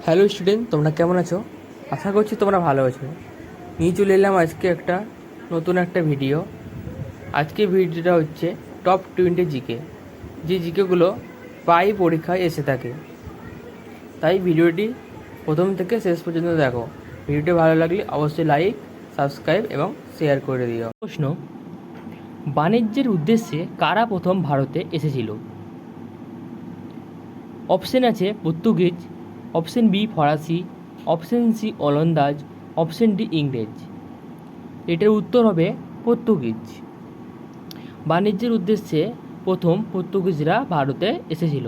Hello student, তোমরা কেমন আছো? আশা করছি তোমরা ভালো আছো। নিয়ে চলে এলাম আজকে নতুন একটা ভিডিও। আজকে ভিডিওটা হচ্ছে টপ 20 জিকে, যে জিকেগুলো প্রায় পরীক্ষায় এসে থাকে। তাই ভিডিওটি প্রথম থেকে শেষ পর্যন্ত দেখো। ভিডিওটি ভালো লাগলে অবশ্যই লাইক, সাবস্ক্রাইব এবং শেয়ার করে দিও। প্রশ্ন: বাণিজ্যের উদ্দেশ্যে কারা প্রথম ভারতে এসেছিল? অপশন আছে পর্তুগিজ, অপশন বি ফরাসি, অপশন সি ওলন্দাজ, অপশন ডি ইংরেজ। এটার উত্তর হবে পর্তুগিজ। বাণিজ্যের উদ্দেশ্যে প্রথম পর্তুগিজরা ভারতে এসেছিল।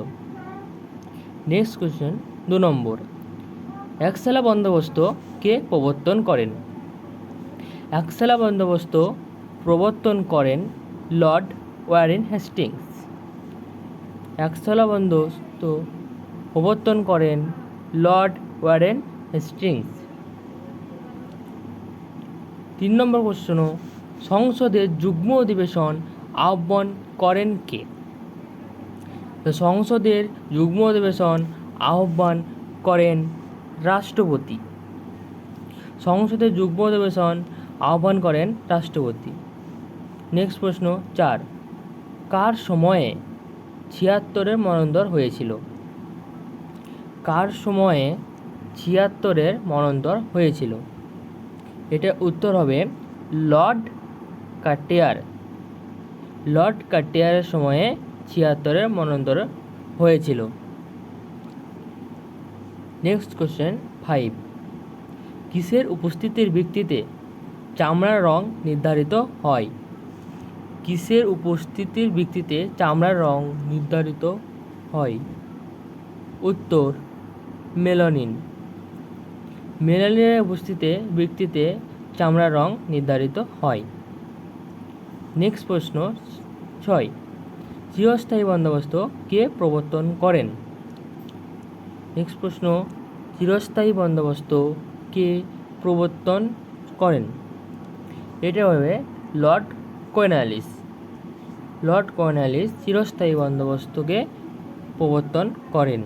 নেক্সট কোয়েশ্চেন, 2 নম্বর। একসালা বন্দোবস্ত কে প্রবর্তন করেন? একসালা বন্দোবস্ত প্রবর্তন করেন লর্ড ওয়ারেন হেস্টিংস। একসালা বন্দোবস্ত প্রবর্তন করেন লর্ড ওয়ারেন হেস্টিংস। 3 নম্বর কোশ্চেন, সংসদের যুগ্ম অধিবেশন আহ্বান করেন কে? সংসদের যুগ্ম অধিবেশন আহ্বান করেন রাষ্ট্রপতি। সংসদের যুগ্ম অধিবেশন আহ্বান করেন রাষ্ট্রপতি। নেক্সট প্রশ্ন 4, কার সময়ে 76-এর মন্বন্তর হয়েছিল? কার সময়ে 76-এর মন্বন্তর হয়েছিল? এটা উত্তর হবে লর্ড কার্টিয়ার। লর্ড কার্টিয়ারের সময়ে 76-এর মন্বন্তর হয়েছিল। নেক্সট কোশ্চেন 5, কিসের উপস্থিতির ভিত্তিতে চামড়ার রং নির্ধারিত হয়? কিসের উপস্থিতির ভিত্তিতে চামড়ার রং নির্ধারিত হয়? উত্তর মেলানিন। মেলানিনের ভিত্তিতে চামড়ার রং নির্ধারিত হয়। নেক্সট প্রশ্ন 6, চিরস্থায়ী বন্দোবস্ত কে প্রবর্তন করেন? নেক্সট প্রশ্ন, চিরস্থায়ী বন্দোবস্ত কে প্রবর্তন করেন? এটা হবে লর্ড কর্নওয়ালিস। লর্ড কর্নওয়ালিস চিরস্থায়ী বন্দোবস্তকে প্রবর্তন করেন।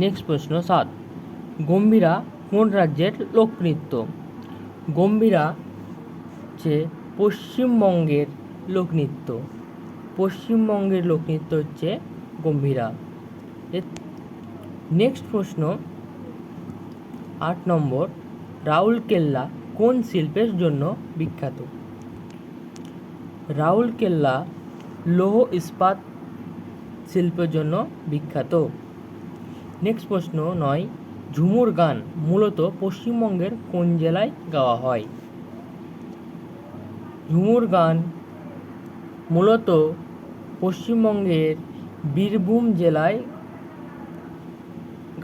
নেক্সট প্রশ্ন 7, গম্ভীরা কোন রাজ্যের লোকনৃত্য? গম্ভীরা হচ্ছে পশ্চিমবঙ্গের লোকনৃত্য। পশ্চিমবঙ্গের লোকনৃত্য হচ্ছে গম্ভীরা। নেক্সট প্রশ্ন 8 নম্বর, রাউরকেল্লা কোন শিল্পের জন্য বিখ্যাত? রাউরকেল্লা লৌহ ইস্পাত শিল্পের জন্য বিখ্যাত। নেক্সট প্রশ্ন 9, ঝুমুর গান মূলত পশ্চিমবঙ্গের কোন জেলায় গাওয়া হয়? ঝুমুর গান মূলত পশ্চিমবঙ্গের বীরভূম জেলায়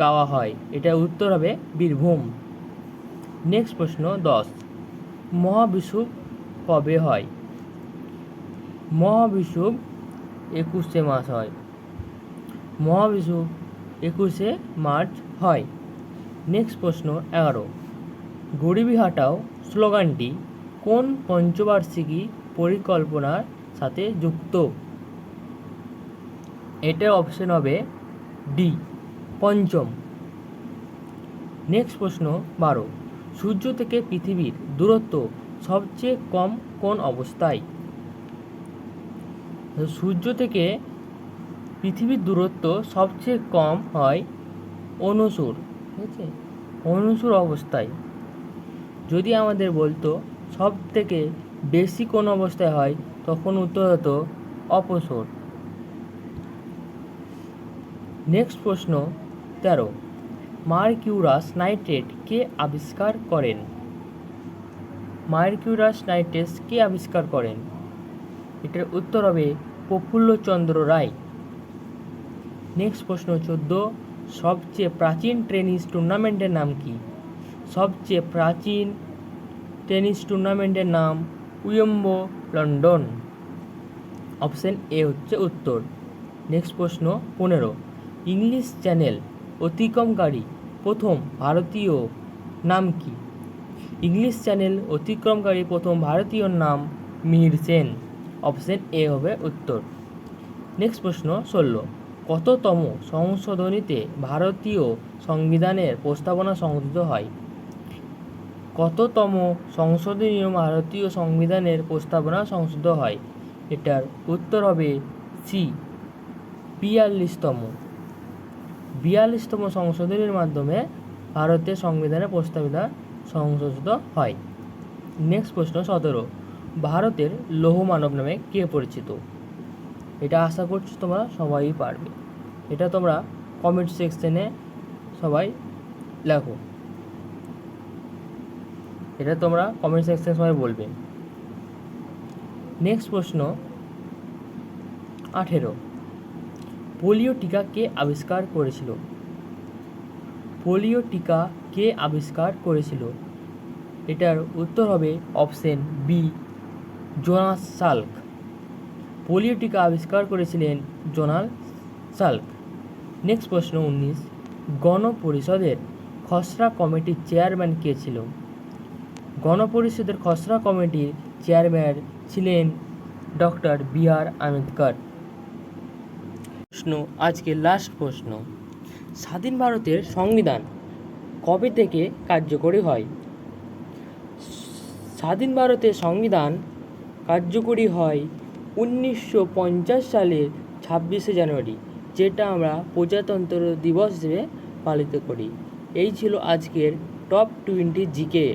গাওয়া হয়। এটা উত্তর হবে বীরভূম। নেক্সট প্রশ্ন 10, মহাবিষুব কবে হয়? মহাবিষুব 21শে মার্চ হয়। মহাবিষুব 21শে মার্চ হয়। নেক্সট প্রশ্ন 11, গরিবি হাটাও স্লোগানটি কোন পঞ্চবার্ষিকী পরিকল্পনার সাথে যুক্ত? এটার অপশন হবে ডি, পঞ্চম। নেক্সট প্রশ্ন 12, সূর্য থেকে পৃথিবীর দূরত্ব সবচেয়ে কম কোন অবস্থায়? সূর্য থেকে পৃথিবীর দূরত্ব সবচেয়ে কম হয় অনুসুর, ঠিক আছে, অনুসুর অবস্থায়। যদি আমাদের বলতো সব থেকে বেশি কোন অবস্থায় হয়, তখন উত্তর হতো অপসর। নেক্সট প্রশ্ন 13, মার্কিউরাস নাইট্রেট কে আবিষ্কার করেন? মার্কিউরাস নাইট্রেট কে আবিষ্কার করেন? এটার উত্তর হবে প্রফুল্লচন্দ্র রায়। নেক্সট প্রশ্ন 14, সবচেয়ে প্রাচীন টেনিস টুর্নামেন্টের নাম কি? সবচেয়ে প্রাচীন টেনিস টুর্নামেন্টের নাম উইম্বলডন। অপশন এ হচ্ছে উত্তর। নেক্সট প্রশ্ন 15, ইংলিশ চ্যানেল অতিক্রমকারী প্রথম ভারতীয় নাম কি? ইংলিশ চ্যানেল অতিক্রমকারী প্রথম ভারতীয়র নাম মিহির সেন। অপশন এ হবে উত্তর। নেক্সট প্রশ্ন 16, কততম সংশোধনীতে ভারতীয় সংবিধানের প্রস্তাবনা সংশোধিত হয়? কততম সংশোধনীয় ভারতীয় সংবিধানের প্রস্তাবনা সংশোধিত হয়? এটার উত্তর হবে সি, 42তম। 42তম সংশোধনীর মাধ্যমে ভারতের সংবিধানের প্রস্তাবনা সংশোধিত হয়। নেক্সট প্রশ্ন 17, ভারতের লৌহ মানব নামে কে পরিচিত? এটা আশা করছি তোমরা সবাই পারবে। এটা তোমরা কমেন্ট সেকশনে সবাই লেখো, এটা তোমরা কমেন্ট সেকশনে সবাই বলবে। নেক্সট প্রশ্ন 18, পোলিও টিকা কে আবিষ্কার করেছিল? পোলিও টিকা কে আবিষ্কার করেছিল? এটার উত্তর হবে option B, Jonas Salk. Polio টিকা আবিষ্কার করেছিলেন জোনাস সাল্ক। নেক্সট প্রশ্ন 19, গণপরিষদের খসড়া কমিটির চেয়ারম্যান কে ছিল? গণপরিষদের খসড়া কমিটির চেয়ারম্যান ছিলেন ডক্টর বি.আর. আম্বেদকর। প্রশ্ন, আজকে লাস্ট প্রশ্ন, স্বাধীন ভারতের সংবিধান কবে থেকে কার্যকরী হয়? স্বাধীন ভারতের সংবিধান কার্যকরী হয় 1950 সালের 26শে জানুয়ারি, যেটা আমরা প্রজাতন্ত্র দিবস হিসেবে পালিত করি। এই ছিল আজকের টপ 20 জিকে।